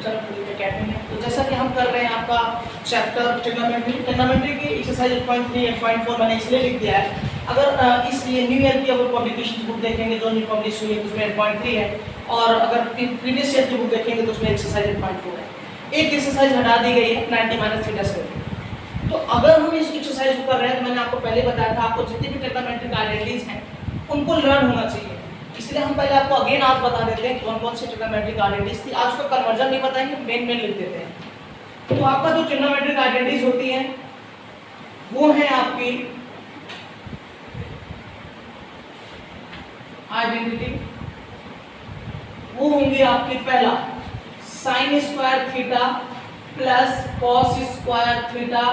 Channel police academy में। तो जैसा कि हम कर रहे हैं आपका चैप्टर ट्रिग्नोमेट्री की एक्सरसाइज 8.3 8.4 मैंने इसलिए लिख दिया है। अगर इस न्यू ईयर की अगर पब्लिकेशन बुक देखेंगे जो न्यू पब्लिश हुई है तो उसमें 8.3 है, और अगर प्रीवियस ईयर की बुक देखेंगे तो उसमें एक्सरसाइज 8.4 है। एक एक्सरसाइज हटा दी गई है 90 - θ²। तो अगर हम इस एक्सरसाइज को कर रहे हैं तो मैंने आपको पहले बताया था आपको जितनी भी ट्रिग्नोमेट्रिक आइडेंटिटीज हैं उनको लर्न होना चाहिए, इसलिए हम पहले आपको अगेन आज बता देते हैं कौन कौन सी ट्रिग्नोमेट्रिक आइडेंटिटीज थी। आज उसका कन्वर्जन नहीं बताएंगे, मेन लिख देते हैं। तो आपका जो ट्रिग्नोमेट्रिक आइडेंटिटीज होती हैं वो है आपकी आइडेंटिटी, वो होंगी आपकी पहला sin square theta plus cos square theta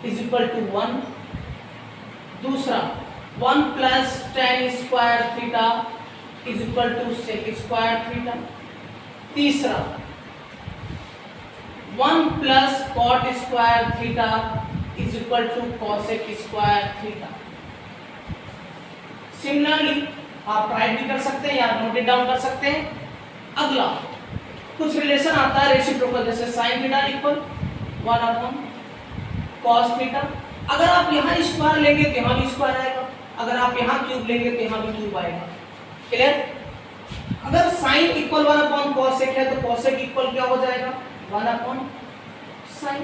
is equal to 1। दूसरा 1 plus tan square theta is equal to sec square theta. तीसरा 1 plus cot square theta is equal to cosec square theta. Similarly आप write भी कर सकते हैं या note it down कर सकते हैं। अगला कुछ रिलेशन आता है रेसिप्रोकल, जैसे sin theta equal 1 cos theta. अगर आप यहाँ स्क्वायर लेंगे तो यहाँ भी स्क्वायर आएगा, अगर आप यहाँ क्यूब लेंगे तो यहाँ भी क्यूब आएगा। क्लियर? अगर sin इक्वल 1 cosec है तो cosec इक्वल क्या हो जाएगा 1 sin।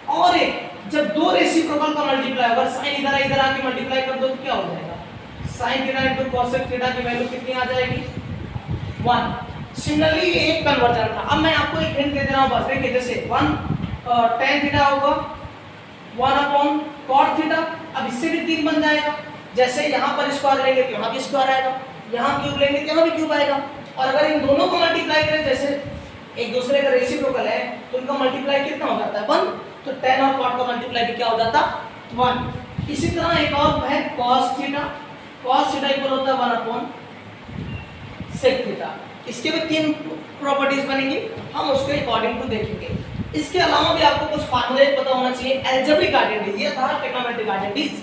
और एक जब दो रेसिप्रोकल का मल्टीप्लाई होगा, sin इधर आके मल्टीप्लाई कर दो तो क्या हो जाएगा sin theta into cosec theta की वैल्यू कितनी आ जाएगी 1। सिमिलरली ये एक कन्वर्जन था। अब मैं आपको एक हिंट दे दे रहा हूं बस देखिए, जैसे 1 tan थीटा होगा 1 cot थीटा। अब इससे भी 3 बन जाएगा, जैसे यहाँ पर स्क्वायर लेंगे तो यहाँ भी स्क्वायर आएगा, यहाँ क्यूब लेंगे तो यहाँ भी क्यूब आएगा। और अगर इन दोनों को मल्टीप्लाई करें, जैसे एक दूसरे का रेसिप्रोकल है तो इनका मल्टीप्लाई कितना हो जाता है 1, तो tan और cot का मल्टीप्लाई भी क्या हो जाता 1। इसी तरह एक और है cos थीटा इक्वल होता है 1 sec थीटा। इसके भी 3 प्रॉपर्टीज बनेंगी, हम उसके अकॉर्डिंग टू देखेंगे। इसके अलावा भी आपको कुछ फार्मूले पता होना चाहिए। अलजेब्रिक आइडेंटिटीज, ये था ट्रिग्नोमेट्रिक आइडेंटिटीज,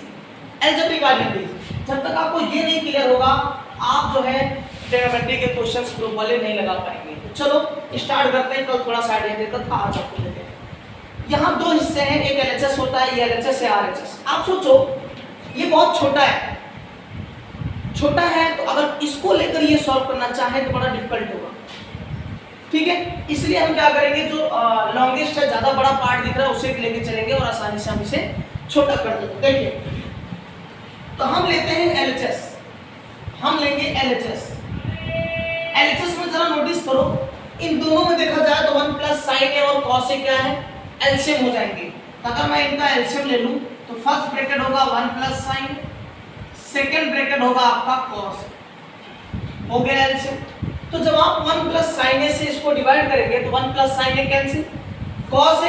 अलजेब्रिक आइडेंटिटीज। जब तक आपको ये नहीं क्लियर होगा आप जो है ट्रिग्नोमेट्री के क्वेश्चंस प्रूफ वाले नहीं लगा पाएंगे। तो चलो स्टार्ट करते हैं। कल थोड़ा सा आइडिया देता था, आज आपको देते हैं। यहाँ 2 हिस्से हैं, एक एलएचएस होता है, ये एलएचएस है आरएचएस। आप सोचो ये बहुत छोटा है तो अगर इसको लेकर ये सॉल्व करना चाहे तो बड़ा डिफिकल्ट होगा, ठीक है। इसलिए हम क्या करेंगे, जो लॉन्गेस्ट है, ज्यादा बड़ा पार्ट दिख रहा है उसे लेके चलेंगे और आसानी से हम इसे छोटा कर देंगे। देखिए तो हम लेते हैं एलएचएस, हम लेंगे एलएचएस में जरा नोटिस करो, इन दोनों में देखा जाए तो 1 प्लस sin है और cos है क्या है एलसीएम हो जाएंगे। अगर मैं इनका एलसीएम ले लूं तो फर्स्ट ब्रैकेट होगा 1 प्लस sin, सेकेंड ब्रैकेट होगा आपका cos, हो गया एलसीएम। तो जब आप 1 प्लस sin से इसको डिवाइड करेंगे तो 1 प्लस sin कैंसिल, cos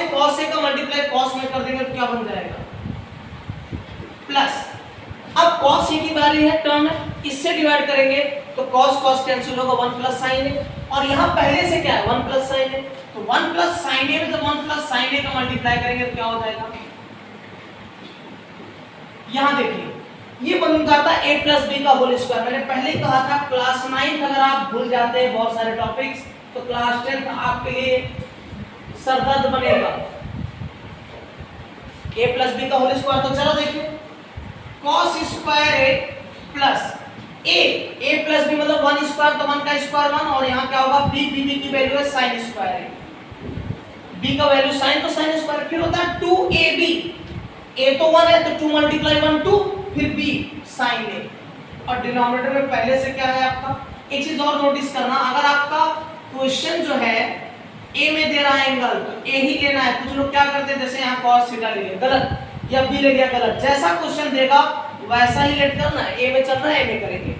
का मल्टीप्लाई cos में कर देंगे तो क्या बन जाएगा प्लस। अब cos की बारी है, टर्म है, इससे डिवाइड करेंगे तो cos कैंसिल होगा 1 प्लस sin है, और यहाँ पहले से क्या है 1 प्लस sin है, तो 1 प्लस sin में जब 1 प्लस sin का मल्टीप्लाई करेंगे तो क्या हो जाएगा, यहाँ देखिए ये बन जाता है a प्लस बी का होल स्क्वायर। मैंने पहले ही कहा था क्लास 9 अगर आप भूल जाते हैं बहुत सारे टॉपिक्स तो क्लास 10 आपके लिए सरदर्द बनेगा। a प्लस बी का होल स्क्वायर, तो चलो देखिए cos square a plus a plus b मतलब 1 स्क्वायर, तो 1 का स्क्वायर 1, और यहाँ क्या होगा b की वैल्यू है sin स्क्वायर a, b का वैल्यू sin, तो sin स्क्वायर। फिर होता है 2ab, a तो 1 है तो 2 मल्टीप्लाई 1 2, फिर b sin a, और डिनोमिनेटर में पहले से क्या है आपका। एक चीज और नोटिस करना, अगर आपका क्वेश्चन जो है a में दे रहा है एंगल तो a ही लेना है। कुछ लोग क्या करते हैं, जैसे यहाँ cos थीटा ले लिया गलत, या b ले लिया गलत, जैसा क्वेश्चन देगा वैसा ही लेट करना है। a में चल रहा है a में करेंगे।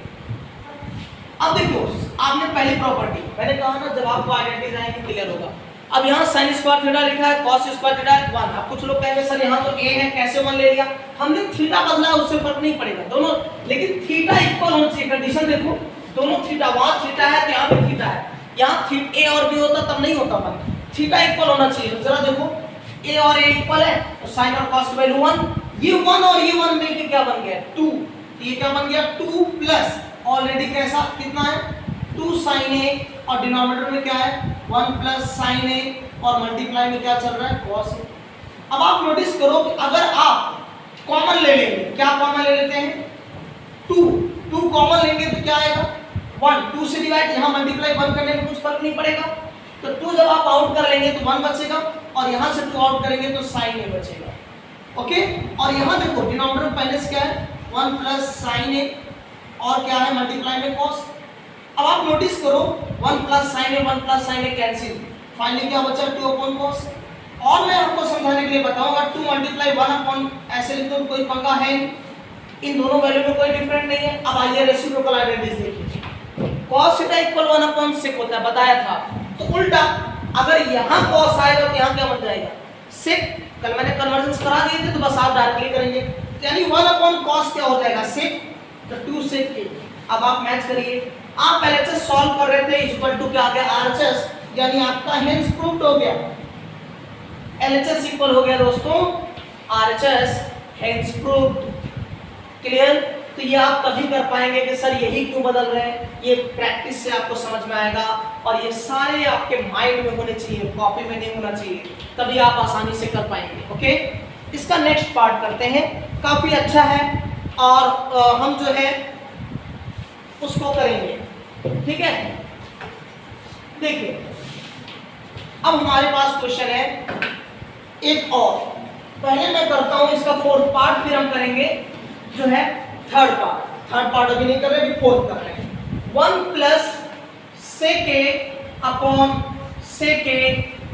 अब देखो आपने पहली प्रॉपर्टी, मैंने कहा ना जब आपको आइडेंटिटीज आएंगे क्लियर होगा। अब यहाँ sin स्क्वायर थीटा लिखा है, cos स्क्वायर थीटा 1। अब कुछ लोग कहेंगे सर यहाँ तो a है कैसे 1 ले लिया, हमने थीटा बदला है उससे फर्क नहीं पड़ेगा दोनों, लेकिन थीटा इक्वल होना चाहिए। कंडीशन देखो दोनों थीटा, वहां थीटा है तो यहाँ भी थीटा है, यहाँ a और b होता तब नहीं होता 1, थीटा इक्वल होना चाहिए। तो जरा देखो a और a इक्वल है तो sin और cos की वैल्यू 1, ये 1 और ये 1 मिलके क्या बन गया 2, ये क्या बन गया 2 प्लस ऑलरेडी कैसा कितना है 2 sin a, और डिनोमिनेटर में क्या है 1 प्लस sin a और मल्टीप्लाई में क्या चल रहा है, कॉस है। अब आप नोटिस करो कि अगर आप कॉमन ले लेंगे, क्या कॉमन ले लेते हैं, 2 कॉमन लेंगे तो क्या आएगा 1, 2 से डिवाइड, यहाँ मल्टीप्लाई 1 करने में कुछ फर्क नहीं पड़ेगा, तो 2 जब आप आउट कर लेंगे तो 1 बचेगा, और यहाँ से 2 आउट करेंगे तो साइन ए बचेगा। ओके, और यहाँ देखो डिनोमिनेटर पहले से क्या है 1 प्लस साइन ए, और क्या है मल्टीप्लाई में कॉस। अब आप नोटिस करो 1 plus sine A 1 plus sine A cancel, finally क्या बचा 2 अपॉन कॉस। और मैं आपको समझाने के लिए बताऊंगा 2 मल्टीप्लाई 1 अपॉन ऐसे लिख दो, कोई पंगा है, इन दोनों वैल्यू में कोई डिफरेंट नहीं है। अब आइए रेसिप्रोकल आइडेंटिटीज देखिए, cos theta equal 1 upon sec होता है, बताया था। तो उल्टा अगर यहाँ cos आएगा तो यहाँ क्या बन जाएगा sec, कल मैंने कन्वर्जन करा दिए थे तो बस आप डायरेक्टली करेंगे, तो यानी 1 अपॉन cos क्या हो जाएगा sec, तो 2 sec a। अब आप मैच करिए, आप पहले से सॉल्व कर रहे थे, इक्वल टू क्या आ गया RHS, यानी आपका हेंस प्रूव्ड हो गया, LHS इक्वल हो गया दोस्तों RHS, हेंस प्रूव्ड। क्लियर? तो ये आप तभी कर पाएंगे कि सर यही क्यों बदल रहे हैं, ये प्रैक्टिस से आपको समझ में आएगा, और ये सारे आपके माइंड में होने चाहिए, कॉपी में नहीं होना चाहिए, तभी आप आसानी से कर पाएंगे। ओके, इसका नेक्स्ट पार्ट करते हैं, काफी अच्छा है, और हम जो है उसको करेंगे, ठीक है। देखिए अब हमारे पास क्वेश्चन है एक और, पहले मैं करता हूं इसका फोर्थ पार्ट, फिर हम करेंगे जो है थर्ड पार्ट अभी नहीं कर रहे, अभी फोर्थ कर रहे हैं। 1 plus sec a upon sec a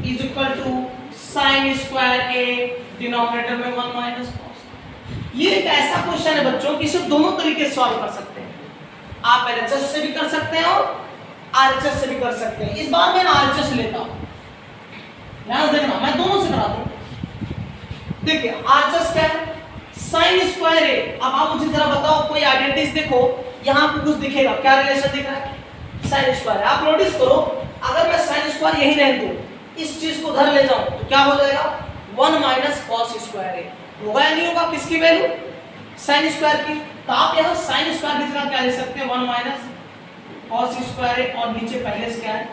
is equal to sine square a, denominator में 1 माइनस कॉस। ये एक ऐसा क्वेश्चन है बच्चों कि इसे दोनों तरीके से सॉल्व कर सकते हैं, आप LHS से भी कर सकते हैं और RHS से भी कर सकते हैं। इस बार मैं RHS लेता हूं, ध्यान देना, मैं दोनों से कराता हूं। देखिए RHS क्या है, साइन स्क्वायर ए। अब आप मुझे जरा बताओ, कोई आइडेंटिटीज देखो, यहाँ आपको कुछ दिखेगा, क्या रिलेशन दिख रहा है, साइन स्क्वायर। आप नोटिस करो, अगर मैं साइन स्क्वायर यही रहने दूं, इस चीज को उधर ले जाऊं तो क्या हो जाएगा 1 माइनस कॉस स्क्वायर ए, होगा या नहीं होगा, किसकी वैल्यू, साइन स्क्वायर की। तो आप यहाँ साइन स्क्वायर की जगह क्या लिख सकते हैं 1 माइनस कॉस स्क्वायर ए, और नीचे पहले से क्या है,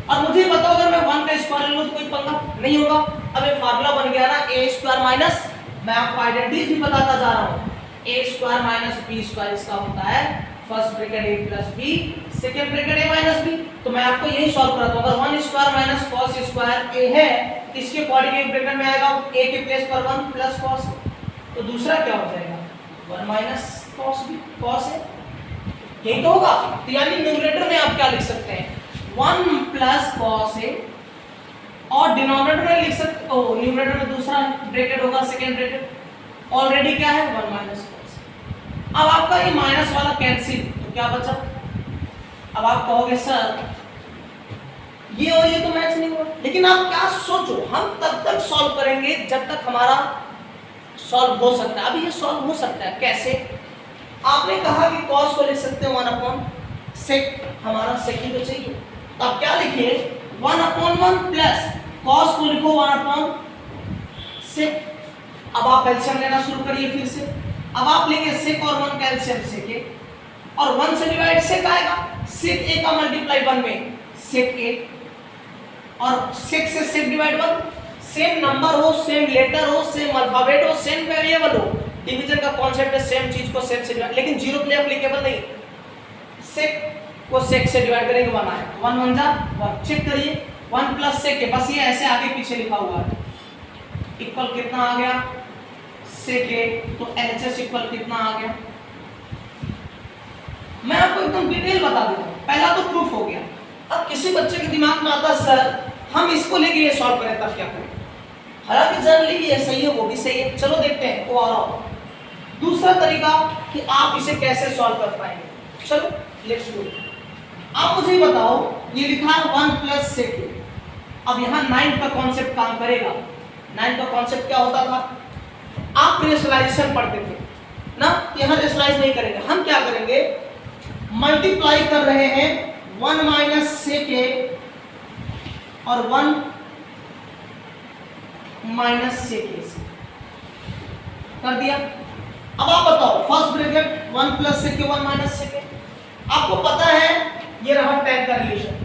और मुझे बताओ अगर मैं 1 का स्क्वायर ले लूं तो कोई पंगा नहीं होगा। अब ये फार्मूला बन गया ना a स्क्वायर माइनस, मैं आपको आइडेंटिटी भी बताता जा रहा हूं, a square minus b square, इसका होता है first bracket a plus b, second bracket a minus b। तो मैं आपको यही सॉल्व कराता हूं, अगर 1 square minus cos square a है, इसके अकॉर्डिंग एक ब्रैकेट में आएगा a के प्लेस पर 1 प्लस cos, तो दूसरा क्या हो जाएगा 1 माइनस cos b, cos है, यही तो होगा। तो यानी न्यूमरेटर में आप क्या लिख सकते हैं 1 प्लस cos a, और डिनोमिनेटर में लिख सकते हो, न्यूमरेटर में दूसरा ब्रैकेट होगा सेकंड ब्रैकेट, ऑलरेडी क्या है 1 माइनस cos। अब आपका ये माइनस वाला कैंसिल, तो क्या बचा, अब आप कहोगे सर ये और ये तो मैच नहीं हुआ, लेकिन आप क्या सोचो, हम तब तक सॉल्व करेंगे जब तक हमारा सॉल्व हो सकता है। अभी ये सॉल्व हो सकता है कैसे, आपने कहा कि cos को लिख सकते हैं 1 अपॉन sec, हमारा sec ही तो चाहिए, तो आप क्या लिखिए 1 अपॉन 1 प्लस cos को लिखो 1 अपॉन sec। अब आप एलसीएम लेना शुरू करिए फिर से, अब आप लेंगे sec और 1 का एलसीएम sec a, और 1 से डिवाइड sec आएगा, sec a का मल्टीप्लाई 1 में sec a, और sec से sec डिवाइड 1, सेम नंबर हो, सेम लेटर हो, सेम अल्फाबेट हो, सेम वेरिएबल हो, डिवीजन का कॉन्सेप्ट है, सेम चीज को सेम से डिवाइड, लेकिन जीरो के लिए एप्लीकेबल नहीं, sec को sec से डिवाइड करेंगे 1 आएगा, 1 1 जा 1, चेक करिए 1 प्लस sec है, बस ये ऐसे आगे पीछे लिखा हुआ है, इक्वल कितना आ गया sec है, तो LHS इक्वल कितना आ गया, मैं आपको एकदम डिटेल बता देता हूं, पहला तो प्रूफ हो गया। अब किसी बच्चे के दिमाग में आता सर हम इसको लेके ये सॉल्व करें तब क्या करें, हालांकि जनरली ये सही है वो भी सही है, चलो देखते हैं वो आ रहा हो। दूसरा तरीका कि आप इसे कैसे सॉल्व कर पाएंगे, चलो लेट्स डू। आप मुझे बताओ, ये लिखा है 1 प्लस sec, अब यहाँ 9 का कॉन्सेप्ट काम करेगा। 9 का कॉन्सेप्ट क्या होता था, आप रेशनलाइजेशन पढ़ते थे ना, यहाँ रेशनलाइज नहीं करेंगे, हम क्या करेंगे मल्टीप्लाई कर रहे हैं 1 माइनस sec a और 1 माइनस sec a से कर दिया। अब आप बताओ first bracket 1 plus sec a 1 minus sec a, आपको पता है ये रहा टैन का रिलेशन,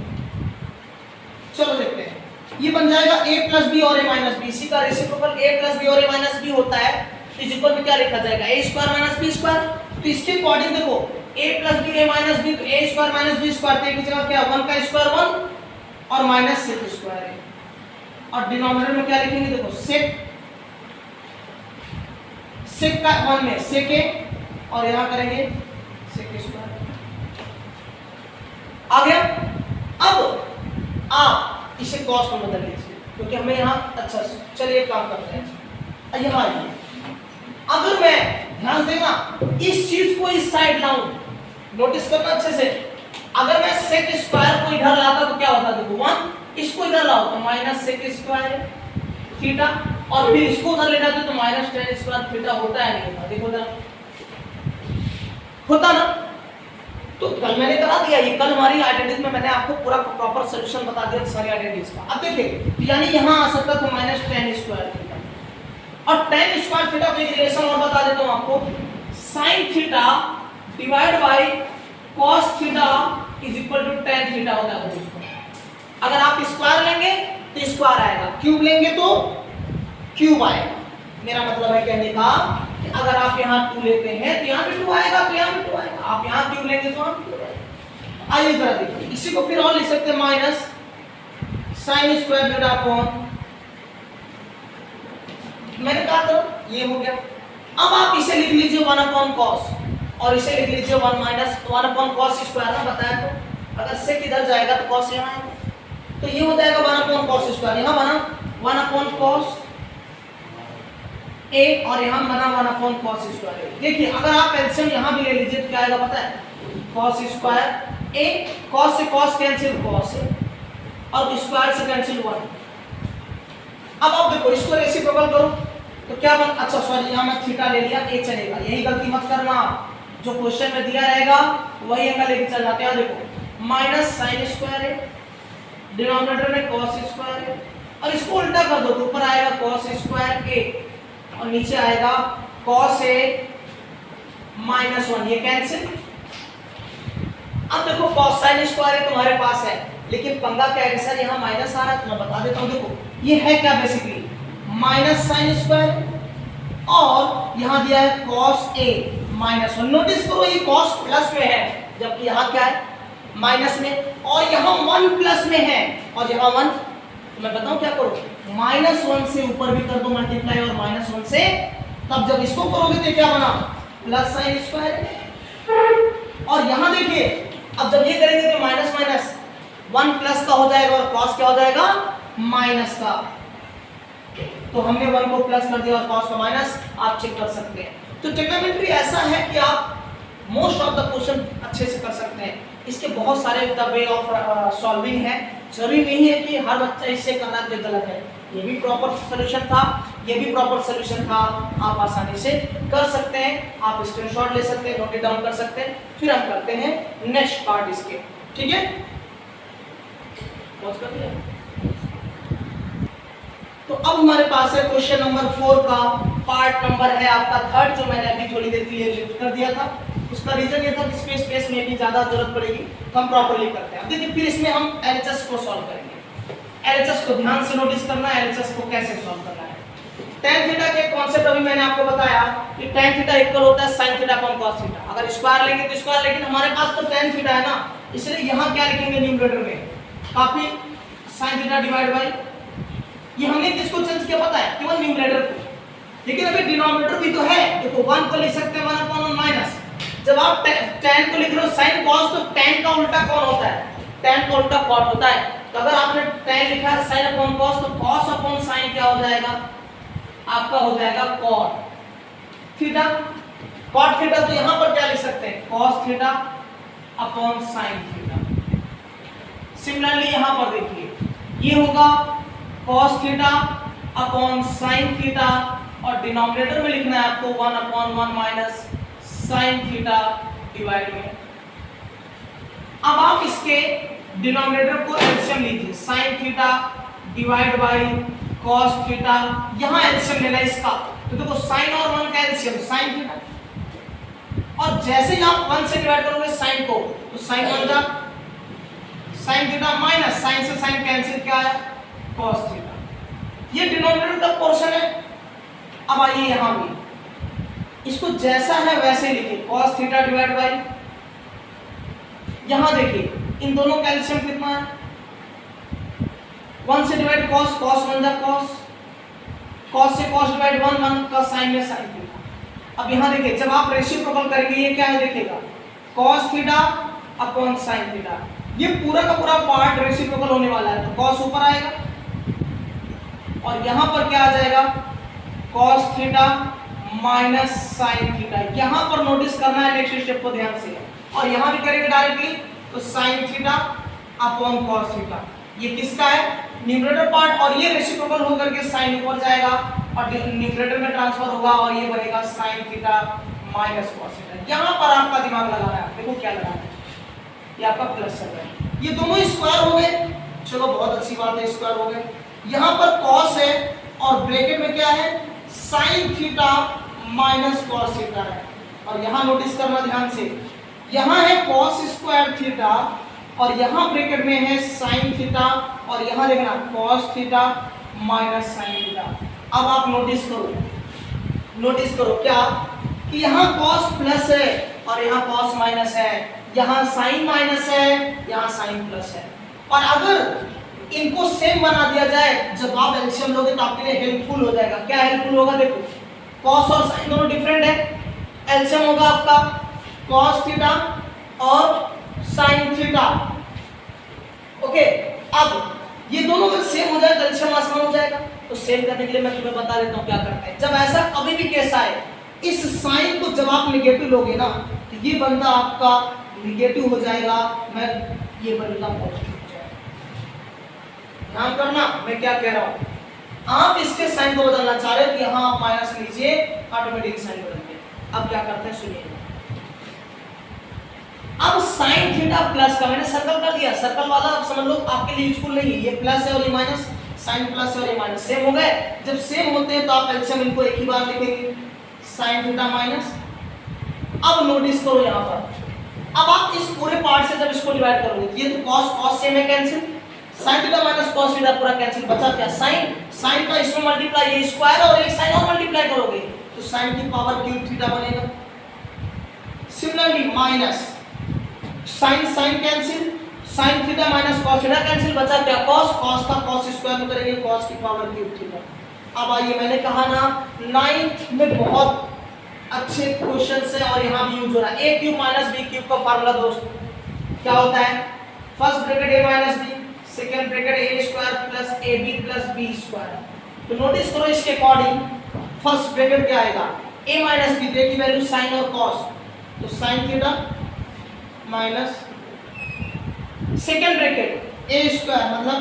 चलो देखते हैं। ये बन जाएगा a प्लस बी और a माइनस बी। इसी का रेसिप्रोकल a प्लस बी और a माइनस बी होता है, इज इक्वल टू क्या लिखा जाएगा a square minus b square. तो इसके अकॉर्डिंग देखो a plus b a minus b, तो a square minus b square की जगह क्या 1 का स्क्वायर 1 और माइनस sec स्क्वायर है, और डिनोमिनेटर में क्या लिखेंगे देखो sec का 1 में sec a और यहां करेंगे sec स्क्वायर। आ गया। अब आप इसे cos में बदल लीजिए क्योंकि हमें यहां अच्छा, चलिए काम करते हैं। यहां आइए, अगर मैं ध्यान देना इस चीज को इस साइड लाऊं, नोटिस करना अच्छे से, अगर मैं sec स्क्वायर को इधर लाता तो क्या होता, देखो 1, इसको इधर लाओ तो माइनस sec स्क्वायर थीटा, और फिर इसको उधर ले जाते तो माइनस tan स्क्वायर थीटा होता है नहीं होता, देखो जरा होता ना। तो कल मैंने करा दिया, ये कल हमारी आइडेंटिटीज में मैंने आपको पूरा प्रॉपर सॉल्यूशन बता दिया सारी आइडेंटिटीज का। अब देखिए यानी यहां आ सकता तो माइनस tan स्क्वायर थीटा, और tan स्क्वायर थीटा का एक रिलेशन और बता देता हूं आपको, sin theta divide by cos theta is equal to tan theta होता है दोस्तों। अगर आप स्क्वायर लेंगे तो स्क्वायर आएगा, क्यूब लेंगे तो क्यूब आएगा। मेरा मतलब है कहने का कि अगर आप यहाँ 2 लेते हैं तो यहाँ भी 2 आएगा, तो यहाँ भी 2 आएगा, आप यहाँ क्यूब लेंगे तो यहाँ 2 आएगा। आइए जरा देखिए, इसी को फिर और लिख सकते हैं minus sin square theta upon, मैंने कहा तो ये हो गया। अब आप इसे लिख लीजिए 1 अपॉन cos, और इसे लिख लीजिए 1 अपॉन cos स्क्वायर ना बताया, तो अगर sec इधर जाएगा तो cos यहाँ आएगा, तो ये हो जाएगा 1 अपॉन cos स्क्वायर, यहाँ बना 1 अपॉन cos a और यहाँ बना 1 अपॉन cos स्क्वायर। देखिए अगर आप एलसीएम यहाँ भी ले लीजिए तो क्या आएगा पता है, cos स्क्वायर a, cos से cos कैंसिल cos है, और स्क्वायर से कैंसिल 1। अब आप देखो इसको रेसिप्रोकल करो तो क्या बन, अच्छा सॉरी यहाँ मैं थीटा ले लिया, a चलेगा, यही गलती मत करना, जो क्वेश्चन में दिया रहेगा वही एंगल लेके चल जाते हैं। देखो माइनस sin स्क्वायर है, डिनोमिनेटर में cos स्क्वायर है, और इसको उल्टा कर दो तो ऊपर आएगा cos स्क्वायर a और नीचे आएगा cos a माइनस 1, ये कैंसिल। अब देखो cos sin स्क्वायर तुम्हारे पास है, लेकिन पंगा क्या है सर यहाँ माइनस आ रहा है, तो मैं बता देता हूँ। देखो ये है क्या बेसिकली माइनस sin स्क्वायर, और यहाँ दिया है cos a माइनस 1। नोटिस करो ये cos प्लस में है, जबकि यहाँ क्या है माइनस में, और यहाँ 1 प्लस में है, और यहाँ 1। तो मैं बताऊं क्या करो, माइनस 1 से ऊपर भी कर दो मल्टीप्लाई, और माइनस 1 से, तब जब इसको करोगे तो क्या बना प्लस sin स्क्वायर। और यहाँ देखिए अब जब ये करेंगे तो माइनस माइनस 1 प्लस का हो जाएगा, और cos क्या हो जाएगा माइनस का। तो हमने 1 को प्लस कर दिया और cos का माइनस, आप चेक कर सकते हैं। तो ट्रिग्नोमेट्री ऐसा है कि आप मोस्ट ऑफ द क्वेश्चन अच्छे से कर सकते हैं। इसके बहुत सारे द वे ऑफ सॉल्विंग है, जरूरी नहीं है कि हर बच्चा इससे करना जो गलत है। ये भी प्रॉपर सॉल्यूशन था, ये भी प्रॉपर सॉल्यूशन था, आप आसानी से कर सकते हैं। आप स्क्रीनशॉट ले सकते हैं, नोट इट डाउन कर सकते हैं। फिर हम करते हैं नेक्स्ट पार्ट इसके, ठीक है। पॉज कर दिया। तो अब हमारे पास है क्वेश्चन नंबर 4 का पार्ट नंबर है आपका 3rd, जो मैंने अभी थोड़ी देर के लिए लिफ्ट कर दिया था। उसका रीजन ये था कि स्पेस में भी ज्यादा जरूरत पड़ेगी, तो हम प्रॉपर्ली करते हैं। अब देखिए फिर इसमें हम एलएचएस को सॉल्व करेंगे। एलएचएस को ध्यान से नोटिस करना है, एलएचएस को कैसे सॉल्व करना है। tan थीटा के कॉन्सेप्ट अभी मैंने आपको बताया कि tan थीटा इक्वल होता है sin theta upon cos theta. अगर स्क्वायर लेंगे तो स्क्वायर, लेकिन हमारे पास तो tan थीटा है ना, इसलिए यहाँ क्या लिखेंगे न्यूमरेटर में, काफी sin थीटा डिवाइड बाय, ये हमने किसको चेंज किया पता है, केवल न्यूमरेटर को। लेकिन अभी डिनोमिनेटर भी तो है, देखो 1 को लिख सकते हैं 1 अपॉन माइनस। जब आप tan को लिख रहे हो sin cos, तो tan का उल्टा कौन होता है, tan का उल्टा cot होता है। तो अगर आपने tan लिखा है sin अपॉन cos, तो cos अपॉन sin क्या हो जाएगा, आपका हो जाएगा cot थीटा। cot थीटा तो यहां पर क्या लिख सकते हैं, cos theta upon sin theta. Similarly यहां पर देखिए ये होगा cos theta upon sin theta, और डिनोमिनेटर में लिखना है आपको 1 upon 1 minus sin theta divide में। अब आप इसके डिनोमिनेटर को एलसीएम लीजिए, sin theta divide by cos theta, यहां एलसीएम लेना है इसका। तो देखो sin और 1 का एलसीएम sin थीटा, और जैसे ही आप 1 से डिवाइड करोगे sin को, तो sin 1 जा sin थीटा माइनस sin से sin कैंसिल, क्या आया cos थीटा। ये डिनोमिनेटर का पोर्शन है। अब आइए यहां भी इसको जैसा है वैसे लिखिए, cos थीटा डिवाइड बाई, यहां देखिए इन दोनों का एलसीएम कितना है, 1 से डिवाइड cos, cos 1 जा cos, cos से cos डिवाइड 1, 1 का साइन में साइन थीटा। अब यहां देखिए जब आप रेसिप्रोकल करेंगे ये क्या है देखिएगा, cos theta upon sin theta. ये पूरा का पूरा पार्ट रेसिप्रोकल होने वाला है, तो cos ऊपर आएगा और यहां पर क्या आ जाएगा, cos theta minus sin theta. यहां पर नोटिस करना है नेक्स्ट स्टेप को ध्यान से, और यहां भी करेंगे डायरेक्टली, तो sin theta upon cos theta. ये किसका है, न्यूमरेटर पार्ट, और ये रेसिप्रोकल होकर के sin ऊपर जाएगा और न्यूमरेटर में ट्रांसफर होगा और ये बनेगा sin theta minus cos theta. यहां पर आपका दिमाग लगाना है, देखो क्या लगाना है, ये आपका प्लस चल रहा है, ये दोनों स्क्वायर हो गए, चलो बहुत अच्छी बात है, स्क्वायर हो गए। यहां पर cos है और ब्रैकेट में क्या है, sin theta minus cos theta है, और यहां नोटिस करना ध्यान से, यहां है cos स्क्वायर थीटा और यहां ब्रैकेट में है sin थीटा, और यहां देखना cos theta minus sin theta. अब आप नोटिस करो क्या कि यहां cos प्लस है और यहां cos माइनस है, यहां sin माइनस है, यहां sin प्लस है। और अगर इनको सेम बना दिया जाए, जब आप एलसीएम लोगे तो आपके लिए हेल्पफुल हो जाएगा। क्या हेल्पफुल होगा, देखो cos और sin दोनों डिफरेंट है, एलसीएम होगा आपका cos थीटा और sin थीटा। ओके, अब ये दोनों अगर सेम हो जाए तो एलसीएम आसान हो जाएगा। तो सेम करने के लिए मैं तुम्हें बता देता हूं क्या करते हैं। जब ऐसा कभी भी केस आए, इस साइन को जब आप नेगेटिव लोगे ना, तो ये बंदा आपका नेगेटिव हो जाएगा, मैं ये बंदा पॉजिटिव हो जाएगा। ध्यान करना मैं क्या कह रहा हूं, आप इसके साइन को बदलना चाह रहे हो कि यहां आप माइनस लीजिए, ऑटोमेटिक साइन बदल गया। अब क्या करते हैं सुनिए, अब sin थीटा प्लस का मैंने सर्कल कर दिया, सर्कल वाला अब समझ लो आपके लिए यूजफुल नहीं है, ये प्लस है और ये माइनस, sin प्लस है और ये माइनस, सेम हो गए। जब सेम होते हैं तो आप एलसीएम इनको एक ही बार लिखेंगे, sin थीटा माइनस। अब नोटिस करो यहां पर, अब आप इस पूरे पार्ट से जब इसको डिवाइड करोगे, ये तो cos cos सेम है, cancel, sin theta minus cos theta पूरा कैंसिल, बचा क्या sin का इसमें मल्टीप्लाई, ये स्क्वायर और एक sin और मल्टीप्लाई करोगे तो sin की पावर क्यूब थीटा बनेगा। Similarly minus sin cancel, sin theta minus cos theta cancel, बचा क्या cos का cos स्क्वायर में करेंगे cos की पावर क्यूब थीटा। अब आइए, मैंने कहा ना 9th में बहुत अच्छे क्वेश्चन है और यहां भी यूज हो रहा है, a cube minus b cube का फार्मूला दोस्त क्या होता है, first bracket a minus b, second bracket a square plus ab plus b square. तो नोटिस करो इसके अकॉर्डिंग फर्स्ट ब्रैकेट क्या आएगा, a माइनस b, की वैल्यू sin और cos, तो sin theta minus second bracket a square मतलब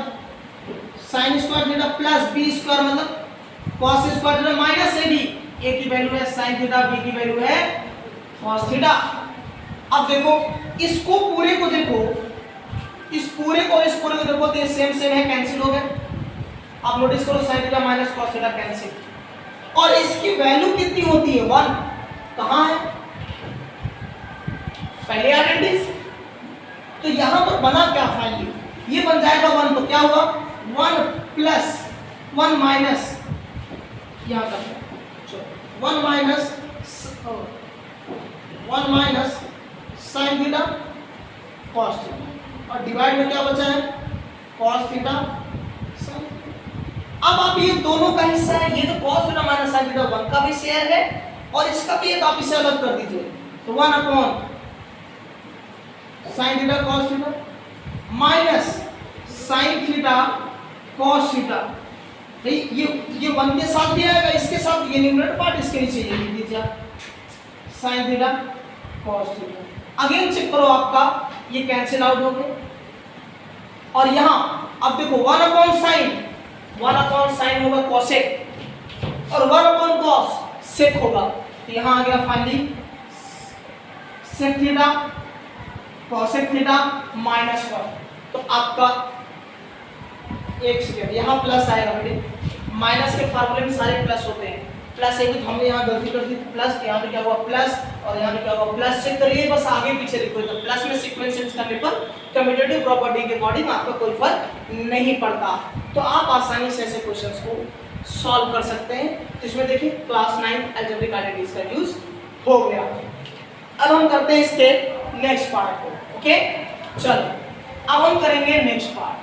sin square theta plus b square मतलब cos square theta minus ab, a की वैल्यू है sin थीटा, b की वैल्यू है cos थीटा। अब देखो इसको पूरे को देखो, इस पूरे को देखो तो ये सेम है, कैंसिल हो गए। अब नोटिस करो sin theta minus cos theta cancel, और इसकी वैल्यू कितनी होती है 1, कहां है पहले आइडेंटिटीज, तो यहां पर बना क्या फाइनली, ये बन जाएगा 1, तो क्या हुआ 1 प्लस 1 माइनस, यहां कर 1 minus sin theta cos theta, और डिवाइड में क्या बचा है cos थीटा sin। अब आप ये दोनों का हिस्सा है, ये तो cos theta minus sin theta 1 का भी शेयर है और इसका भी एक आप इसे अलग कर दीजिए, तो 1 upon sin theta cos theta minus sin theta cos theta. ये 1 के साथ भी आएगा, इसके साथ ये न्यूमरेटर पार्ट, इसके नीचे ये लिख दीजिए sin theta cos theta. Again check करो आपका ये कैंसिल आउट हो गए, और यहां अब देखो 1 अपॉन sin होगा cosec और 1 अपॉन cos sec होगा, तो यहां आ गया finally sec theta cosec theta minus 1। तो आपका एक सेकंड यहां प्लस आएगा बेटे, माइनस के फार्मूले में सारे प्लस होते हैं, प्लस है, तो हमने यहाँ गलती कर दी प्लस, यहाँ पे क्या हुआ प्लस और यहाँ पे क्या हुआ प्लस। चेक करिए, बस आगे पीछे लिखो, तो प्लस में सीक्वेंस चेंज करने पर कम्यूटेटिव प्रॉपर्टी के अकॉर्डिंग आपका कोई फर्क नहीं पड़ता। तो आप आसानी से ऐसे क्वेश्चंस को सॉल्व कर सकते हैं। तो इसमें देखिए क्लास 9 अलजेब्रिक आइडेंटिटीज का यूज हो गया। अब हम करते हैं इसके नेक्स्ट पार्ट को। ओके चलो अब हम करेंगे नेक्स्ट पार्ट।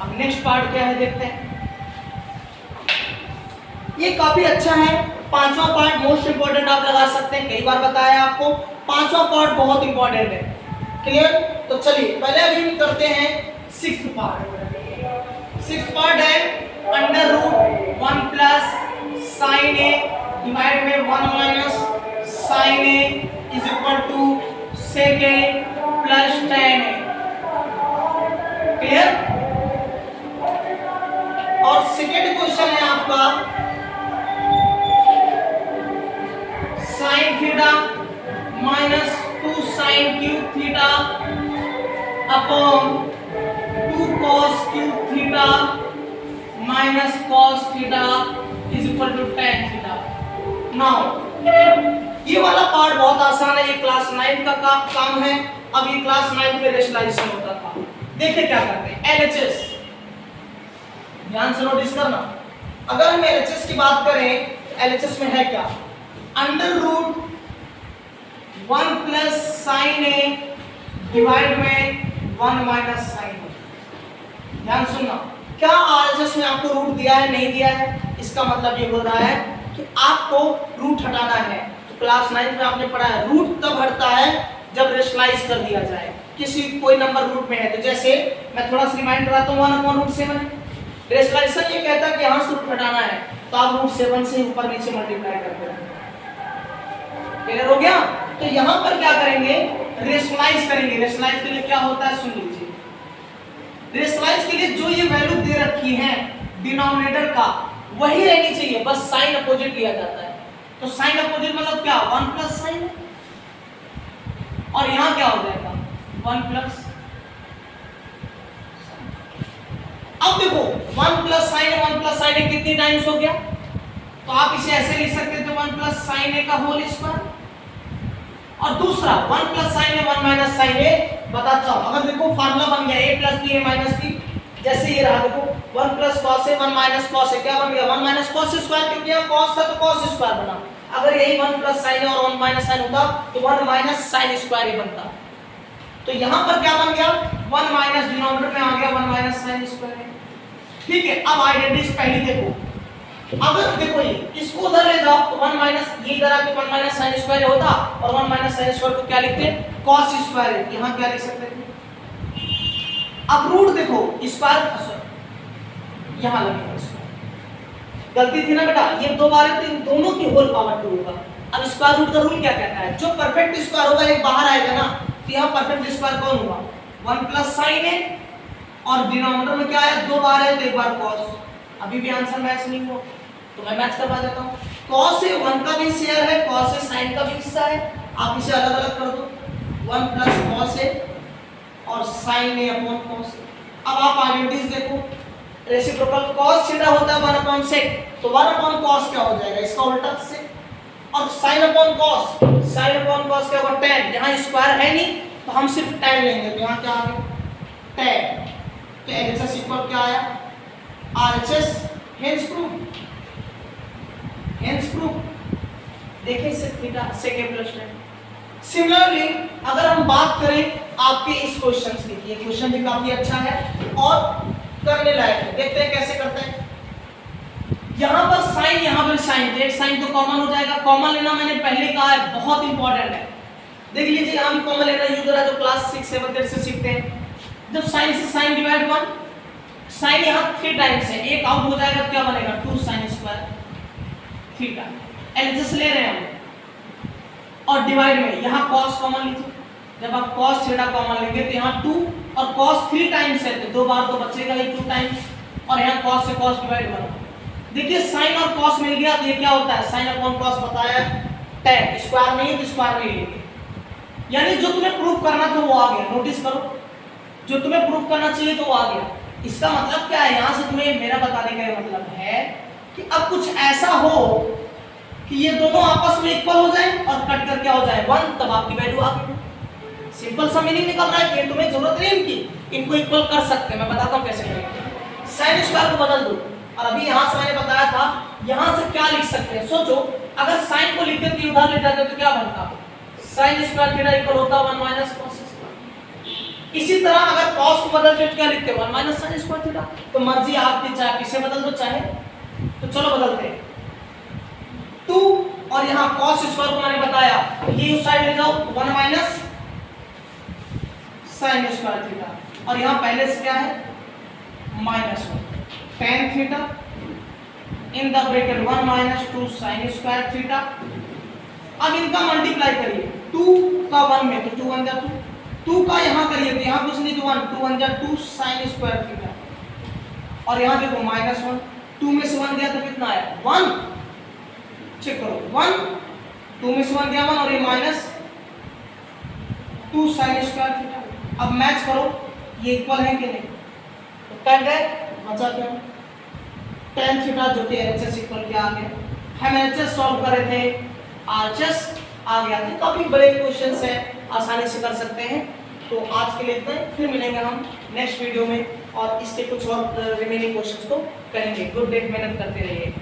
अब नेक्स्ट पार्ट क्या है देखते हैं। ये काफी अच्छा है, पांचवा पार्ट मोस्ट इंपोर्टेंट आप लगा सकते हैं, कई बार बताया आपको, पांचवा पार्ट बहुत इंपॉर्टेंट है। क्लियर? तो चलिए पहले अभी हम करते हैं सिक्स्थ पार्ट। सिक्स्थ पार्ट है under root 1 plus sine A divide में 1 minus sine A is equal to sec A plus tan A. Clear? और सेकेंड क्वेश्चन है आपका sine theta minus 2 sine cube theta upon 2 cos cube theta minus cos theta is equal to tan theta. Now ये वाला part बहुत आसान है, ये class 9 का काम है। अब ये क्लास 9 में रेशनलाइजेशन होता था। देखिए क्या करते हैं, LHS ध्यान से नोटिस करना। अगर हम LHS की बात करें तो LHS में है क्या, under root 1 plus sine A divide में 1 माइनस साइन ए। ध्यान सुनना, क्या RHS में आपको रूट दिया है नहीं दिया है, इसका मतलब ये बोल रहा है कि आपको रूट हटाना है। तो क्लास 9 में आपने पढ़ा है रूट तब हटता है जब रेशनलाइज कर दिया जाए, किसी कोई नंबर रूट में है। तो जैसे मैं थोड़ा सा रिमाइंड कराता हूँ 1/√7 रेशनलाइजेशन ये कहता है कि यहाँ से रूट हटाना है, तो आप √7 से ऊपर नीचे मल्टीप्लाई करते हैं। क्लियर हो गया? तो यहाँ पर क्या करेंगे, रेशनलाइज करेंगे। रेशनलाइज के लिए क्या होता है सुन लीजिए, रेशनलाइज के लिए जो ये वैल्यू दे रखी है डिनोमिनेटर का वही रहनी चाहिए, बस साइन अपोजिट लिया जाता है। तो साइन अपोजिट मतलब क्या, 1 प्लस साइन, और यहाँ क्या हो जाएगा 1 प्लस। अब देखो 1 plus sine A 1 plus sine ए कितनी टाइम्स हो गया, तो आप इसे ऐसे लिख सकते थे 1 प्लस साइन ए का होल स्क्वायर। और दूसरा 1 plus sine A 1 minus sine A बताता हूं। अगर देखो फार्मूला बन गया a plus b A minus b, जैसे ये रहा देखो 1 plus cos A 1 minus cos A, क्या बन गया 1 माइनस कॉस स्क्वायर, क्योंकि यहाँ कॉस था तो कॉस स्क्वायर बना। अगर यही 1 प्लस साइन ए और 1 माइनस साइन होता तो 1 माइनस साइन स्क्वायर ही बनता। तो यहाँ पर क्या बन गया 1 माइनस डिनोमिनेटर में आ गया 1 माइनस साइन स्क्वायर। ठीक है, अब आइडेंटिटीज पहली देखो, अगर देखो ये इसको उधर ले जाओ तो 1 माइनस ये इधर आके 1 माइनस साइन स्क्वायर होता, और 1 माइनस साइन स्क्वायर को क्या लिखते हैं कॉस स्क्वायर। यहाँ क्या लिख सकते थे, अब रूट देखो स्क्वायर यहाँ लगेगा स्क्वायर, गलती थी ना बेटा, ये दो बार है तो इन दोनों की होल पावर 2 होगा। अब स्क्वायर रूट का रूल क्या कहता है, जो परफेक्ट स्क्वायर होगा एक बाहर आएगा ना, तो यहाँ परफेक्ट स्क्वायर कौन होगा 1 प्लस साइन है, और डिनोमिनेटर में क्या है 2 बार है तो एक बार कॉस। अभी भी आंसर मैच नहीं हुआ तो मैं मैच करवा देता हूँ, कॉस से 1 का भी शेयर है, कॉस से साइन का भी हिस्सा है, आप इसे अलग अलग कर दो 1 प्लस कॉस है और साइन ए अपॉन कॉस। अब आप आइडेंटिटीज देखो, रेसिप्रोकल कॉस थीटा होता है 1 अपॉन सेक, तो 1 अपॉन कॉस क्या हो जाएगा इसका उल्टा सेक, और sine upon cos, sine upon cos क्या होगा tan। यहाँ स्क्वायर है नहीं तो हम सिर्फ tan लेंगे, तो यहाँ क्या आ गया tan। तो LHS इक्वल क्या आया RHS, hence proof, hence proof. देखिए sec theta sec A plus tan। Similarly अगर हम बात करें आपके इस क्वेश्चन की, ये क्वेश्चन भी काफी अच्छा है और करने लायक है, देखते हैं कैसे करते हैं। यहाँ पर साइन, यहाँ पर साइन, एक साइन तो कॉमन हो जाएगा, कॉमन लेना मैंने पहले कहा है बहुत इंपॉर्टेंट है। देख लीजिए यहाँ भी कॉमन लेना यूज हो रहा है, जो क्लास 6 7 8 से सीखते हैं। जब साइन से साइन डिवाइड 1, साइन यहाँ 3 टाइम्स है, एक आउट हो जाएगा, क्या बनेगा 2 साइन स्क्वायर थीटा। LHS ले रहे हैं हम, और डिवाइड में यहाँ cos कॉमन लीजिए, जब आप cos थीटा कॉमन लेंगे तो यहाँ 2 और cos 3 टाइम्स है तो 2 बार तो बचेगा ही 2 टाइम्स, और यहाँ cos से cos डिवाइड 1। देखिए साइन और cos मिल गया तो ये क्या होता है साइन अपॉन cos बताया tan, स्क्वायर नहीं है तो स्क्वायर नहीं लेंगे, यानी जो तुम्हें प्रूफ करना था वो आ गया। नोटिस करो, जो तुम्हें प्रूफ करना चाहिए तो वो आ गया। इसका मतलब क्या है, यहाँ से तुम्हें मेरा बताने का मतलब है कि अब कुछ ऐसा हो कि ये दोनों आपस में इक्वल हो जाए और कट कर क्या हो जाए 1, तब आपकी वैल्यू आ गई। सिंपल सा मीनिंग निकल रहा है कि तुम्हें जरूरत नहीं इनको इक्वल कर सकते हैं। मैं बताता हूं कैसे करेंगे। साइन स्क्वायर को बदल दो, और अभी यहां से मैंने बताया था यहां से क्या लिख सकते हैं। सोचो अगर साइन को लिखते थे उधर ले जाते तो क्या बनता, साइन स्क्वायर थीटा इक्वल होता 1 माइनस cos स्क्वायर। इसी तरह अगर cos को बदलते तो क्या लिखते 1 माइनस sin स्क्वायर थीटा। तो मर्जी आपकी, चाहे किसे बदल दो चाहे, तो चलो बदलते हैं 2 और यहाँ cos स्क्वायर को मैंने बताया ये उस साइड ले जाओ 1 माइनस sin स्क्वायर थीटा, और यहाँ पहले से क्या है -1 tan theta in the bracket 1 minus 2 sin square theta. अब इनका मल्टीप्लाई करिए 2 का 1 में तो 2 1 जा 2 का यहाँ करिए तो यहाँ कुछ नहीं तो 1 2 1 जा 2 sin स्क्वायर थीटा, और यहाँ देखो -1 2 में से 1 गया तो कितना आया 1। चेक करो 1 2 में से 1 गया 1 और ये -2 sin स्क्वायर थीटा। अब मैच करो ये इक्वल है कि नहीं, तो कट गए बचा क्या tan थीटा जो कि LHS इक्वल क्या आ गया। हम LHS सॉल्व कर रहे थे, RHS आ गया था। काफी बड़े क्वेश्चंस हैं, आसानी से कर सकते हैं। तो आज के लिए इतना ही, फिर मिलेंगे हम नेक्स्ट वीडियो में और इसके कुछ और रिमेनिंग क्वेश्चंस को करेंगे। गुड डे, मेहनत करते रहिए।